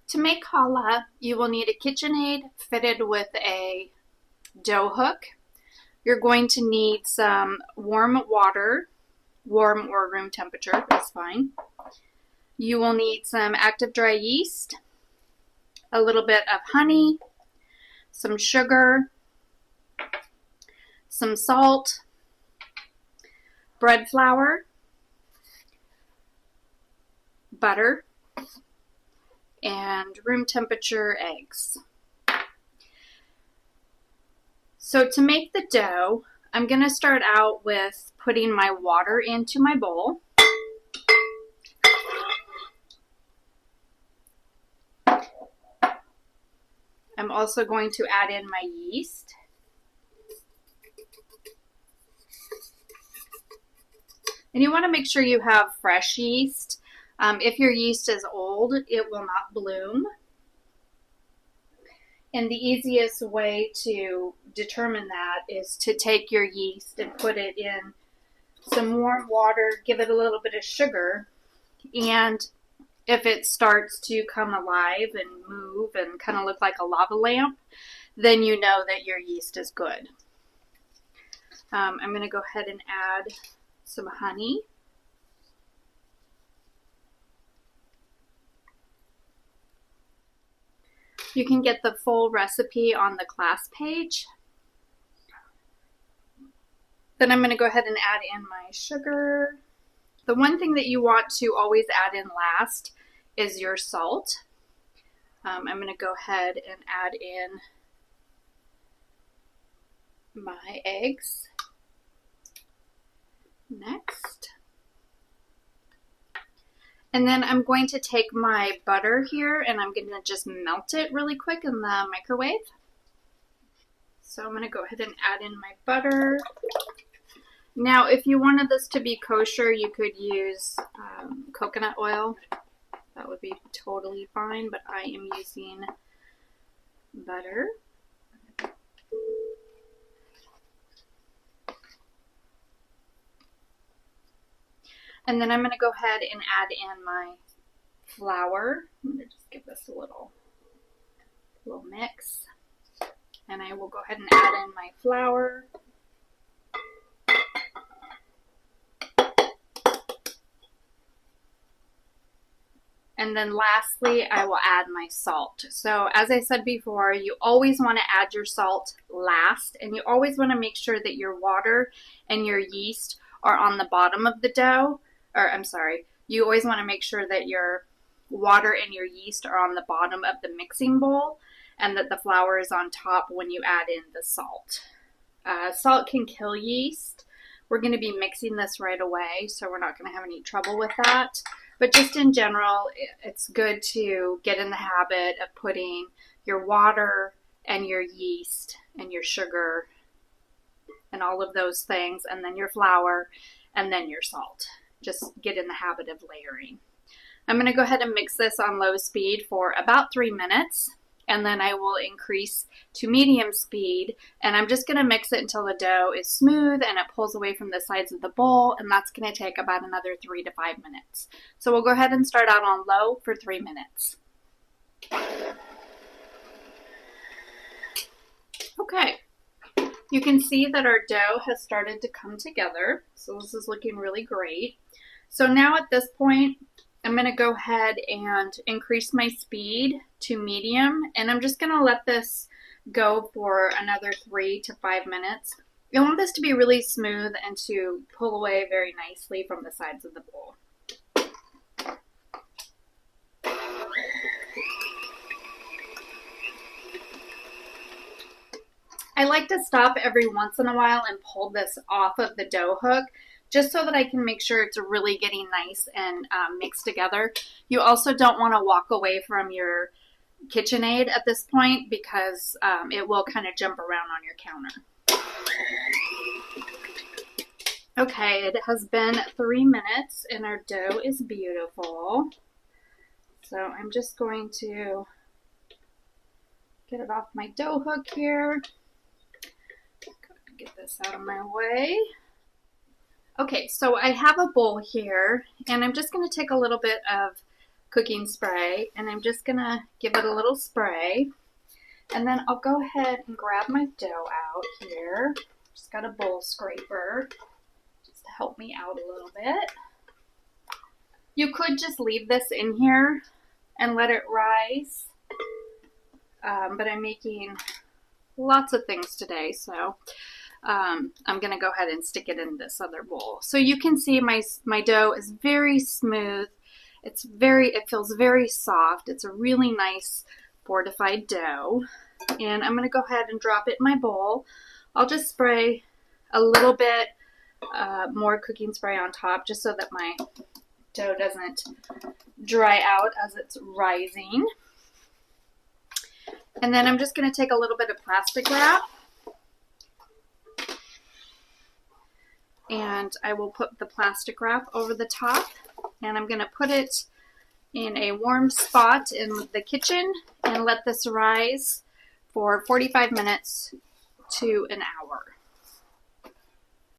To make challah, you will need a KitchenAid fitted with a dough hook. You're going to need some warm water, warm or room temperature is fine. You will need some active dry yeast, a little bit of honey, some sugar, some salt, bread flour, butter, and room temperature eggs. So to make the dough, I'm going to start out with putting my water into my bowl. I'm also going to add in my yeast. And you want to make sure you have fresh yeast. If your yeast is old, it will not bloom. And the easiest way to determine that is to take your yeast and put it in some warm water, give it a little bit of sugar, and if it starts to come alive and move and kind of look like a lava lamp, then you know that your yeast is good. I'm going to go ahead and add some honey. You can get the full recipe on the class page. Then I'm going to go ahead and add in my sugar. The one thing that you want to always add in last is your salt. I'm going to go ahead and add in my eggs next. And then I'm going to take my butter here and I'm going to just melt it really quick in the microwave. So I'm going to go ahead and add in my butter. Now, if you wanted this to be kosher, you could use coconut oil. That would be totally fine, but I am using butter. And then I'm going to go ahead and add in my flour. I'm going to just give this a little mix. And I will go ahead and add in my flour. And then lastly, I will add my salt. So as I said before, you always want to add your salt last, and you always want to make sure that your water and your yeast are on the bottom of the dough. Or I'm sorry, you always want to make sure that your water and your yeast are on the bottom of the mixing bowl and that the flour is on top when you add in the salt. Salt can kill yeast. We're going to be mixing this right away, so we're not going to have any trouble with that. But just in general, it's good to get in the habit of putting your water and your yeast and your sugar and all of those things, and then your flour, and then your salt. Just get in the habit of layering. I'm going to go ahead and mix this on low speed for about 3 minutes, and then I will increase to medium speed, and I'm just going to mix it until the dough is smooth and it pulls away from the sides of the bowl, and that's going to take about another 3 to 5 minutes. So we'll go ahead and start out on low for 3 minutes. Okay, you can see that our dough has started to come together, so this is looking really great. So now at this point, I'm going to go ahead and increase my speed to medium, and I'm just going to let this go for another 3 to 5 minutes. You want this to be really smooth and to pull away very nicely from the sides of the bowl. I like to stop every once in a while and pull this off of the dough hook, just so that I can make sure it's really getting nice and mixed together. You also don't want to walk away from your KitchenAid at this point because it will kind of jump around on your counter. Okay, it has been 3 minutes and our dough is beautiful. So I'm just going to get it off my dough hook here. Get this out of my way. Okay, so I have a bowl here, and I'm just going to take a little bit of cooking spray, and I'm just gonna give it a little spray. And then I'll go ahead and grab my dough out here. Just got a bowl scraper just to help me out a little bit. You could just leave this in here and let it rise, but I'm making lots of things today, so I'm going to go ahead and stick it in this other bowl. So you can see my dough is very smooth. It feels very soft. It's a really nice fortified dough. And I'm going to go ahead and drop it in my bowl. I'll just spray a little bit more cooking spray on top just so that my dough doesn't dry out as it's rising. And then I'm just going to take a little bit of plastic wrap, and I will put the plastic wrap over the top, and I'm going to put it in a warm spot in the kitchen and let this rise for 45 minutes to an hour.